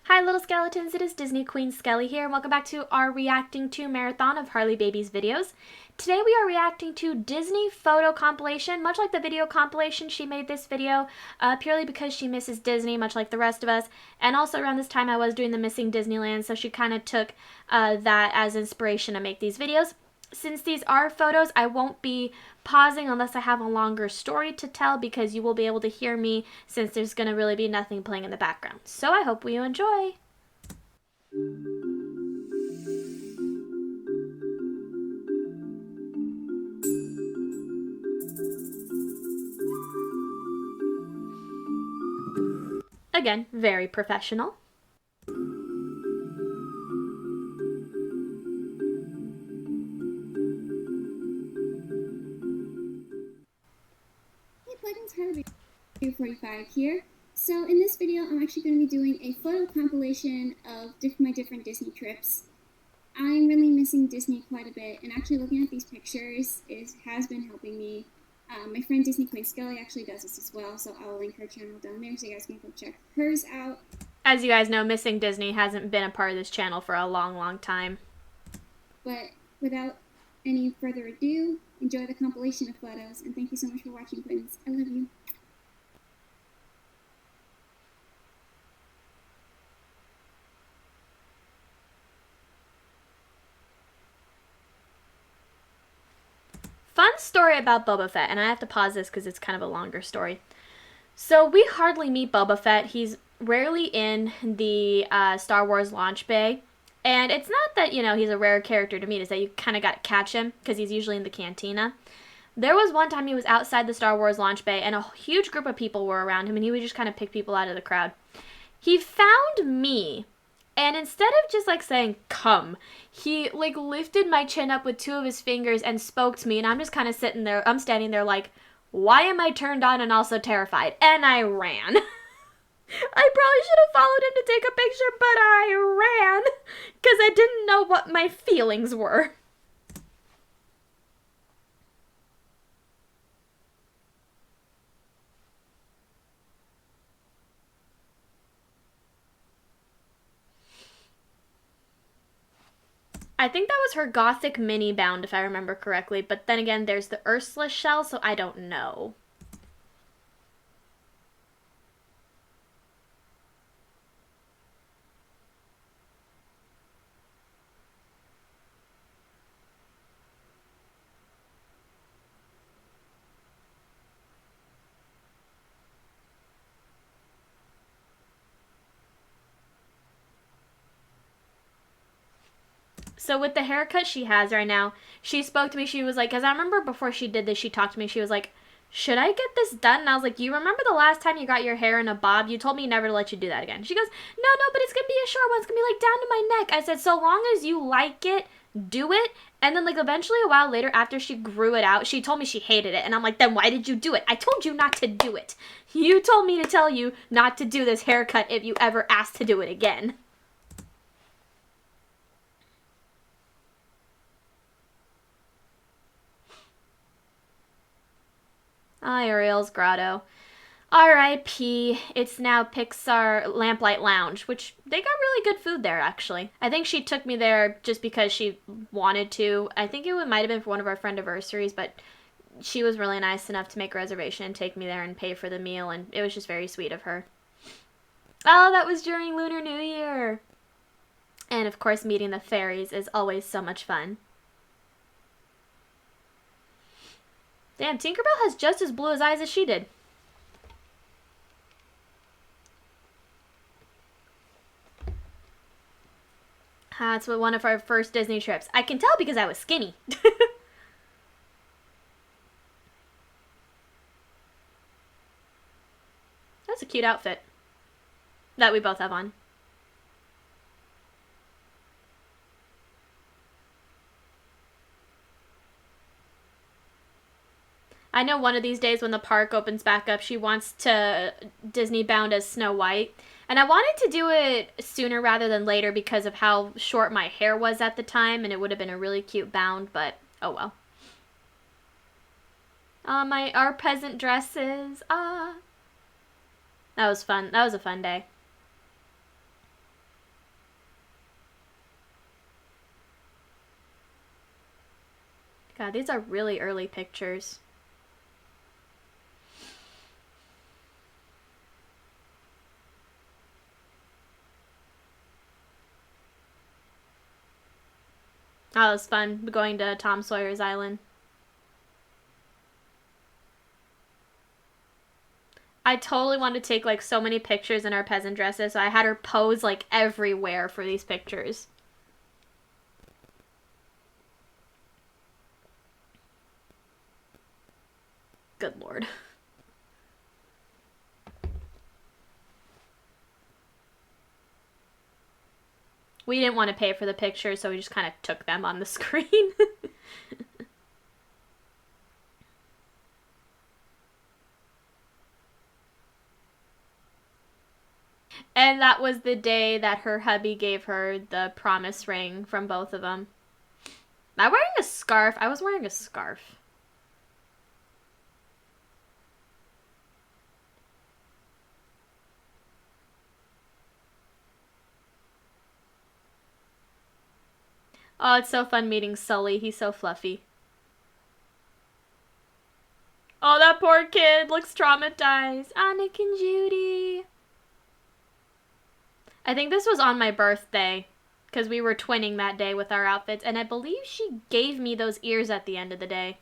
Hi little skeletons, it is Disney Queen Skelly here, and welcome back to our reacting to marathon of Harley Baby's videos. Today we are reacting to Disney photo compilation. Much like the video compilation, she made this video purely because she misses Disney, much like the rest of us. And also around this time I was doing the Missing Disneyland, so she kind of took that as inspiration to make these videos. Since these are photos, I won't be pausing unless I have a longer story to tell, because you will be able to hear me since there's going to really be nothing playing in the background. So I hope you enjoy. Again, very professional. Hey plugins, Harley 45 here. So in this video, I'm actually going to be doing a photo compilation of my different Disney trips. I'm really missing Disney quite a bit, and actually looking at these pictures has been helping me. My friend Disney Queen Skelly actually does this as well, so I'll link her channel down there so you guys can go check hers out. As you guys know, Missing Disney hasn't been a part of this channel for a long time. But without any further ado, enjoy the compilation of photos, and thank you so much for watching, Queens. I love you. Fun story about Boba Fett, and I have to pause this because it's kind of a longer story. So we hardly meet Boba Fett. He's rarely in the Star Wars launch bay. And it's not that, you know, he's a rare character to meet. It's that you kind of got to catch him because he's usually in the cantina. There was one time he was outside the Star Wars launch bay and a huge group of people were around him, and he would just kind of pick people out of the crowd. He found me, and instead of just like saying, "Come," he like lifted my chin up with two of his fingers and spoke to me, and I'm just kind of sitting there. I'm standing there like, why am I turned on and also terrified? And I ran. I probably should have followed him to take a picture, but I ran because I didn't know what my feelings were. I think that was her Gothic mini bound, if I remember correctly, but then again, there's the Ursula shell, so I don't know. So with the haircut she has right now, she spoke to me. She was like, because I remember before she did this, she talked to me. She was like, should I get this done? And I was like, you remember the last time you got your hair in a bob? You told me never to let you do that again. She goes, no, but it's going to be a short one. It's going to be like down to my neck. I said, so long as you like it, do it. And then like eventually a while later, after she grew it out, she told me she hated it. And I'm like, then why did you do it? I told you not to do it. You told me to tell you not to do this haircut if you ever asked to do it again. Ah, Ariel's Grotto. R.I.P. It's now Pixar Lamplight Lounge, which they got really good food there, actually. I think she took me there just because she wanted to. I think it might have been for one of our friend anniversaries, but she was really nice enough to make a reservation and take me there and pay for the meal, and it was just very sweet of her. Oh, that was during Lunar New Year! And of course, meeting the fairies is always so much fun. Damn, Tinkerbell has just as blue eyes as she did. That's one of our first Disney trips. I can tell because I was skinny. That's a cute outfit that we both have on. I know one of these days when the park opens back up, she wants to Disney bound as Snow White. And I wanted to do it sooner rather than later because of how short my hair was at the time, and it would have been a really cute bound, but oh well. Our peasant dresses. That was fun. That was a fun day. God, these are really early pictures. Oh, it was fun going to Tom Sawyer's Island. I totally wanted to take like so many pictures in our peasant dresses, so I had her pose like everywhere for these pictures. Good lord. We didn't want to pay for the pictures, so we just kind of took them on the screen. And that was the day that her hubby gave her the promise ring from both of them. Am I wearing a scarf? I was wearing a scarf. Oh, it's so fun meeting Sully. He's so fluffy. Oh, that poor kid looks traumatized. Nick and Judy. I think this was on my birthday because we were twinning that day with our outfits, and I believe she gave me those ears at the end of the day.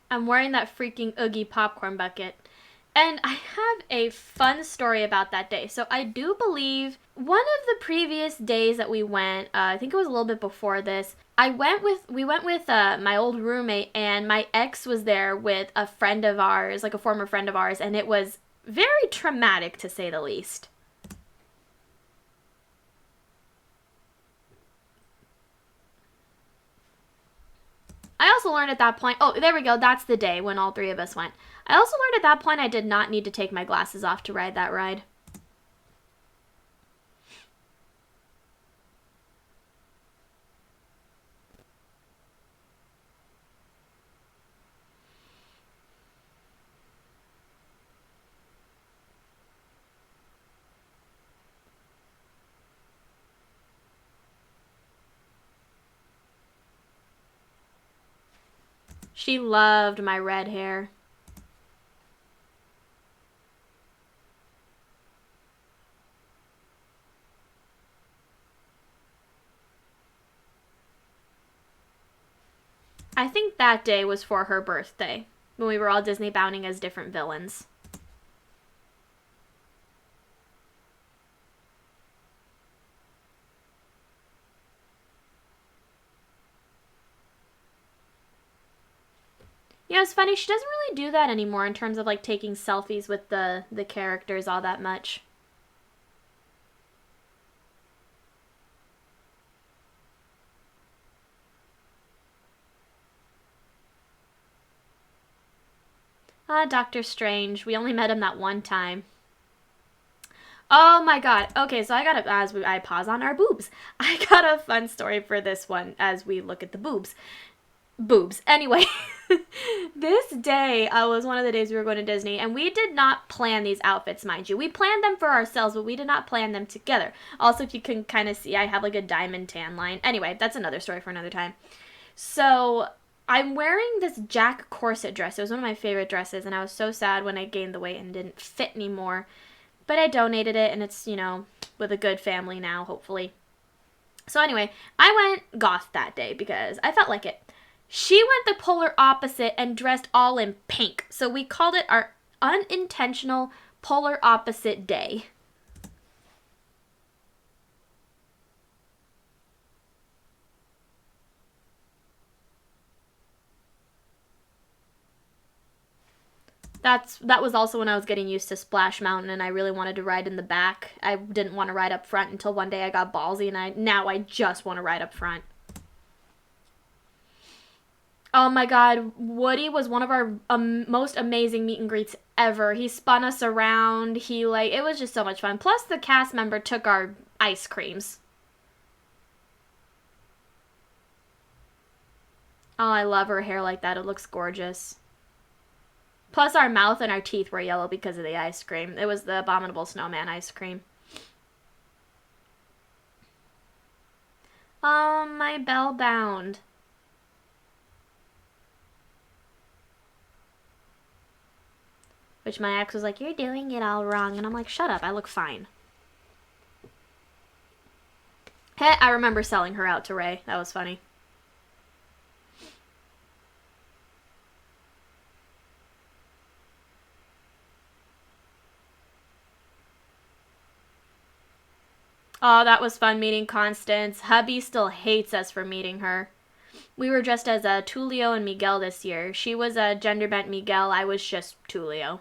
I'm wearing that freaking Oogie popcorn bucket. And I have a fun story about that day. So I do believe one of the previous days that we went, I think it was a little bit before this, we went with my old roommate, and my ex was there with a friend of ours, like a former friend of ours, and it was very traumatic to say the least. I also learned at that point, oh, there we go, that's the day when all three of us went. I also learned at that point I did not need to take my glasses off to ride that ride. She loved my red hair. I think that day was for her birthday, when we were all Disney bounding as different villains. Yeah, it's funny, she doesn't really do that anymore in terms of like taking selfies with the characters all that much. Doctor Strange. We only met him that one time. Oh my god. Okay, so I pause on our boobs. I got a fun story for this one as we look at the boobs. Boobs. Anyway, this day was one of the days we were going to Disney, and we did not plan these outfits, mind you. We planned them for ourselves, but we did not plan them together. Also, if you can kind of see, I have like a diamond tan line. Anyway, that's another story for another time. So, I'm wearing this Jack corset dress. It was one of my favorite dresses, and I was so sad when I gained the weight and didn't fit anymore. But I donated it, and it's, with a good family now, hopefully. So anyway, I went goth that day because I felt like it. She went the polar opposite and dressed all in pink. So we called it our unintentional polar opposite day. That was also when I was getting used to Splash Mountain and I really wanted to ride in the back. I didn't want to ride up front until one day I got ballsy, and now I just want to ride up front. Oh my god, Woody was one of our most amazing meet and greets ever. He spun us around. It was just so much fun. Plus, the cast member took our ice creams. Oh, I love her hair like that. It looks gorgeous. Plus, our mouth and our teeth were yellow because of the ice cream. It was the Abominable Snowman ice cream. My bell bound. Which my ex was like, you're doing it all wrong. And I'm like, shut up, I look fine. Hey, I remember selling her out to Ray. That was funny. Oh, that was fun meeting Constance. Hubby still hates us for meeting her. We were dressed as Tulio and Miguel this year. She was a gender bent Miguel. I was just Tulio.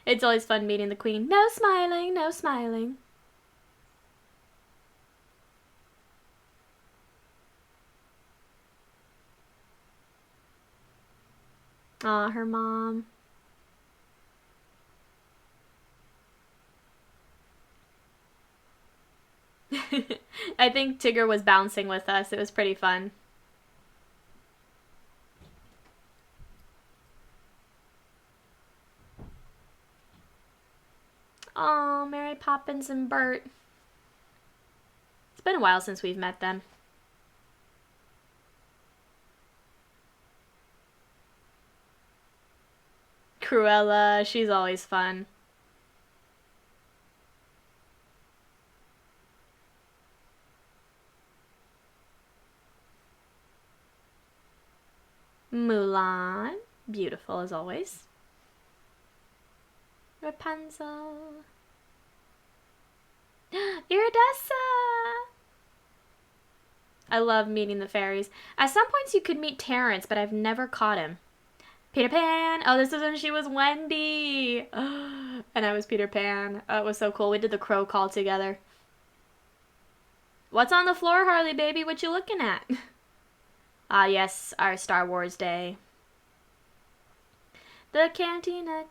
It's always fun meeting the queen. No smiling, no smiling. Aw, her mom. I think Tigger was bouncing with us. It was pretty fun. Oh, Mary Poppins and Bert. It's been a while since we've met them. Cruella, she's always fun. Mulan, beautiful as always. Rapunzel. Iridessa! I love meeting the fairies. At some points you could meet Terrence, but I've never caught him. Peter Pan! Oh, this is when she was Wendy! And I was Peter Pan. Oh, it was so cool. We did the crow call together. What's on the floor, Harley baby? What you looking at? Ah, yes, our Star Wars day. The cantina.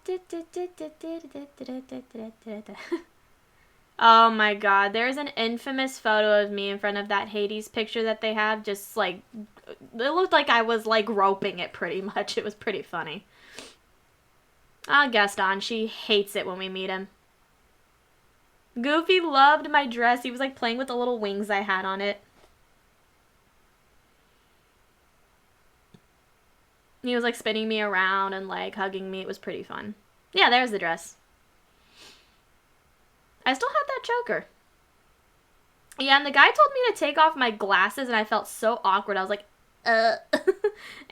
Oh my god, there's an infamous photo of me in front of that Hades picture that they have. Just like, it looked like I was like roping it pretty much. It was pretty funny. Ah, Gaston, she hates it when we meet him. Goofy loved my dress. He was like playing with the little wings I had on it. He was like spinning me around and like hugging me. It was pretty fun. Yeah, there's the dress. I still have that choker. Yeah, and the guy told me to take off my glasses and I felt so awkward. I was like, I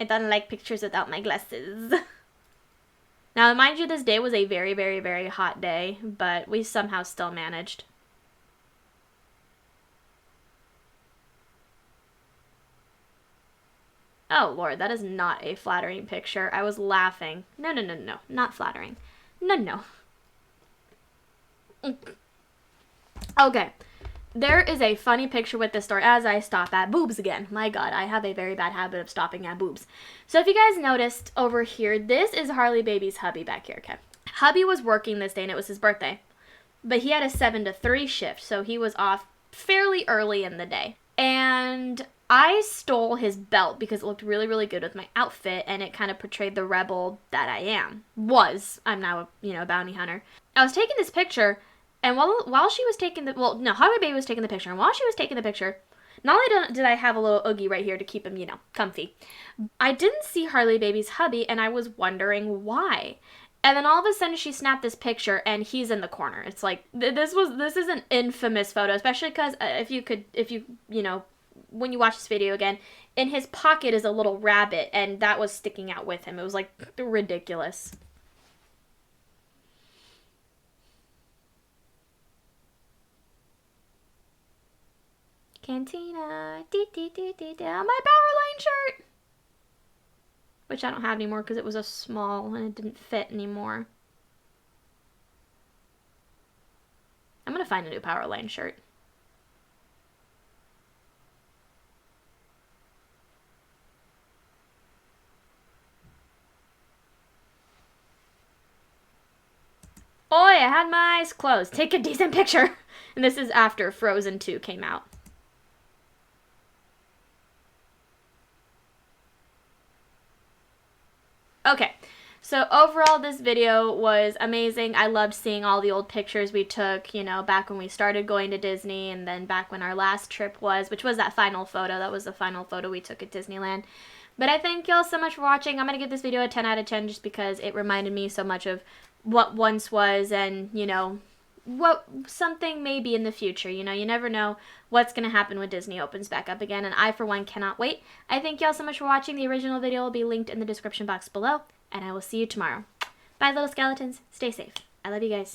don't like pictures without my glasses. Now, mind you, this day was a very, very, very hot day, but we somehow still managed. Oh, Lord, that is not a flattering picture. I was laughing. No, no, no, no, not flattering. No, no. Okay. There is a funny picture with this story as I stop at boobs again. My god, I have a very bad habit of stopping at boobs. So if you guys noticed over here, this is Harley Baby's hubby back here, okay? Hubby was working this day and it was his birthday. But he had a 7 to 3 shift, so he was off fairly early in the day. And I stole his belt because it looked really, really good with my outfit and it kind of portrayed the rebel that I am. I'm now a bounty hunter. I was taking this picture. And while she was taking Harley Baby was taking the picture. And while she was taking the picture, not only did I have a little Oogie right here to keep him, comfy, I didn't see Harley Baby's hubby, and I was wondering why. And then all of a sudden, she snapped this picture, and he's in the corner. It's like this is an infamous photo, especially because when you watch this video again, in his pocket is a little rabbit, and that was sticking out with him. It was like ridiculous. Cantina. My Power Line shirt! Which I don't have anymore because it was a small and it didn't fit anymore. I'm going to find a new Power Line shirt. Oi, I had my eyes closed. Take a decent picture. And this is after Frozen 2 came out. Okay. So overall, this video was amazing. I loved seeing all the old pictures we took, you know, back when we started going to Disney and then back when our last trip was, which was that final photo. That was the final photo we took at Disneyland. But I thank y'all so much for watching. I'm going to give this video a 10 out of 10 just because it reminded me so much of what once was and, you know, what something may be in the future. You know, you never know what's going to happen when Disney opens back up again, and I, for one, cannot wait. I thank y'all so much for watching. The original video will be linked in the description box below, and I will see you tomorrow. Bye, little skeletons. Stay safe. I love you guys.